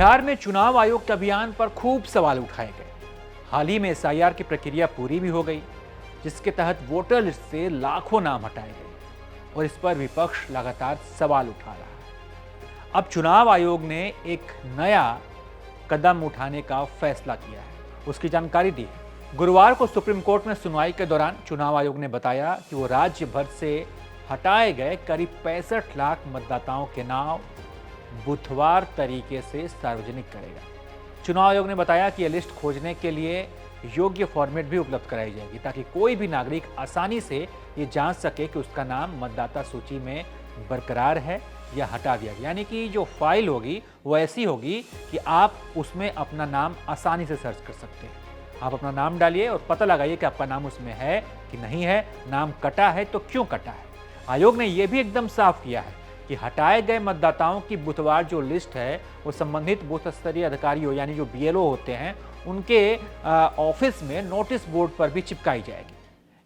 बिहार में चुनाव आयोग के अभियान पर खूब सवाल उठाए गए। हाल ही में एसआईआर की प्रक्रिया पूरी भी हो गई, जिसके तहत वोटर लिस्ट से लाखों नाम हटाए गए और इस पर विपक्ष लगातार सवाल उठा रहा है। अब चुनाव आयोग ने एक नया कदम उठाने का फैसला किया है, उसकी जानकारी दी है। गुरुवार को सुप्रीम कोर्ट में सुनवाई के दौरान चुनाव आयोग ने बताया कि वो राज्य भर से हटाए गए करीब 65 लाख मतदाताओं के नाम बुधवार तरीके से सार्वजनिक करेगा। चुनाव आयोग ने बताया कि यह लिस्ट खोजने के लिए योग्य फॉर्मेट भी उपलब्ध कराई जाएगी, ताकि कोई भी नागरिक आसानी से ये जान सके कि उसका नाम मतदाता सूची में बरकरार है या हटा दिया गया। यानी कि जो फाइल होगी वो ऐसी होगी कि आप उसमें अपना नाम आसानी से सर्च कर सकते हैं। आप अपना नाम डालिए और पता लगाइए कि आपका नाम उसमें है कि नहीं है, नाम कटा है तो क्यों कटा है। आयोग ने यह भी एकदम साफ किया है कि हटाए गए मतदाताओं की बुधवार जो लिस्ट है वो संबंधित बूथ स्तरीय अधिकारियों यानी जो बीएलओ होते हैं उनके ऑफिस में नोटिस बोर्ड पर भी चिपकाई जाएगी।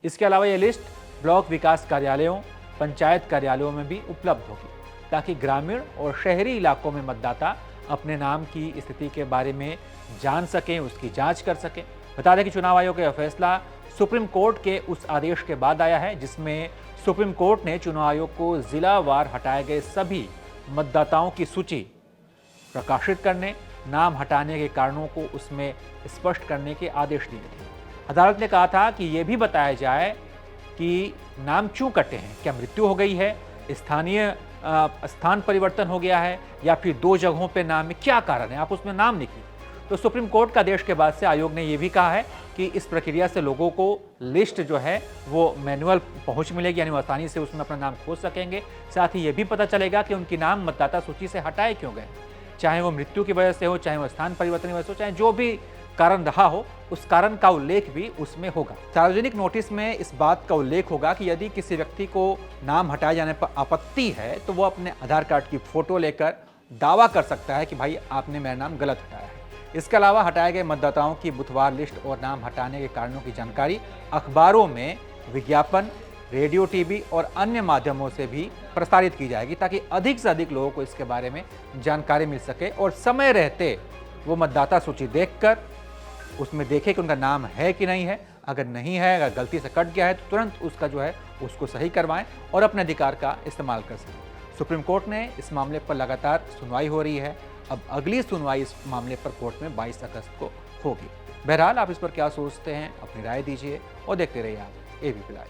इसके अलावा ये लिस्ट ब्लॉक विकास कार्यालयों, पंचायत कार्यालयों में भी उपलब्ध होगी, ताकि ग्रामीण और शहरी इलाकों में मतदाता अपने नाम की स्थिति के बारे में जान सकें, उसकी जांच कर सकें। बता दें कि चुनाव आयोग का फैसला सुप्रीम कोर्ट के उस आदेश के बाद आया है, जिसमें सुप्रीम कोर्ट ने चुनाव आयोग को जिलावार हटाए गए सभी मतदाताओं की सूची प्रकाशित करने, नाम हटाने के कारणों को उसमें स्पष्ट करने के आदेश दिए थे। अदालत ने कहा था कि यह भी बताया जाए कि नाम क्यों कटे हैं, क्या मृत्यु हो गई है, स्थान परिवर्तन हो गया है या फिर 2 जगहों पे नाम में क्या कारण है, आप उसमें नाम लिखिए। तो सुप्रीम कोर्ट का आदेश के बाद से आयोग ने यह भी कहा है कि इस प्रक्रिया से लोगों को लिस्ट जो है वो मैनुअल पहुंच मिलेगी, यानी वो आसानी से उसमें अपना नाम खोज सकेंगे। साथ ही ये भी पता चलेगा कि उनकी नाम मतदाता सूची से हटाए क्यों गए, चाहे वो मृत्यु की वजह से हो, चाहे वो स्थान परिवर्तन की वजह से हो, चाहे जो भी कारण रहा हो, उस कारण का उल्लेख भी उसमें होगा। सार्वजनिक नोटिस में इस बात का उल्लेख होगा कि यदि किसी व्यक्ति को नाम हटाए जाने पर आपत्ति है तो वो अपने आधार कार्ड की फोटो लेकर दावा कर सकता है कि भाई आपने मेरा नाम गलत हटाया है। इसके अलावा हटाए गए मतदाताओं की बुधवार लिस्ट और नाम हटाने के कारणों की जानकारी अखबारों में विज्ञापन, रेडियो, टीवी और अन्य माध्यमों से भी प्रसारित की जाएगी, ताकि अधिक से अधिक लोगों को इसके बारे में जानकारी मिल सके और समय रहते वो मतदाता सूची देखकर उसमें देखे कि उनका नाम है कि नहीं है। अगर नहीं है, अगर गलती से कट गया है तो तुरंत उसका जो है उसको सही करवाएं और अपने अधिकार का इस्तेमाल कर सकें। सुप्रीम कोर्ट ने इस मामले पर लगातार सुनवाई हो रही है। अब अगली सुनवाई इस मामले पर कोर्ट में 22 अगस्त को होगी। बहरहाल आप इस पर क्या सोचते हैं, अपनी राय दीजिए और देखते रहिए आप एबीपी लाइव।